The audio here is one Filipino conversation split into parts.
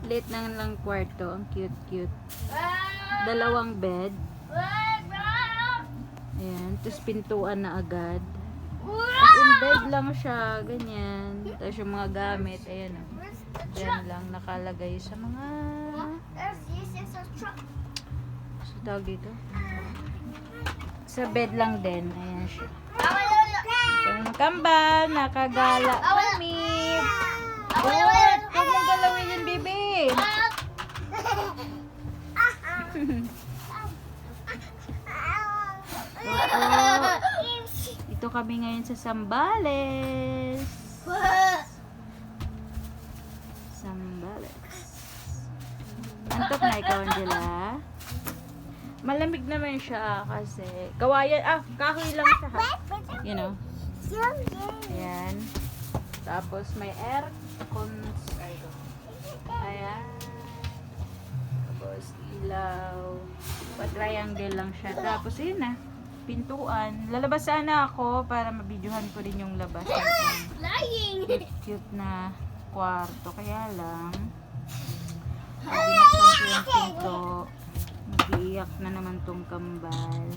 Late na lang kwarto. Ang cute-cute. Dalawang bed. Ayan. Tapos pintuan na agad. Tapos in bed lang siya. Ganyan. Tapos yung mga gamit. Ayan. Diyan lang nakalagay sa mga... So, tawag dito. Sa bed lang din. Ayan siya. Yung kambal. Nakagala. Mami. Huwag mong galawin yun, baby. Ito kami ngayon sa Zambales. Zambales. Antok na ikaw, Angela? Malamig naman siya kasi kawayan, kahoy lang siya ha. You know. Ayan. Tapos may aircon. Ayan. Tapos ilaw. Pa-triangle lang siya. Tapos yun na. Pintuan. Lalabas sana ako para mabidyohan ko din yung labas. Cute na kwarto. Kaya lang binuksan ko yung pinto. Mag-iiyak na naman tong kambal.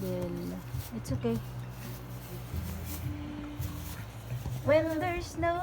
Well, it's okay. When there's no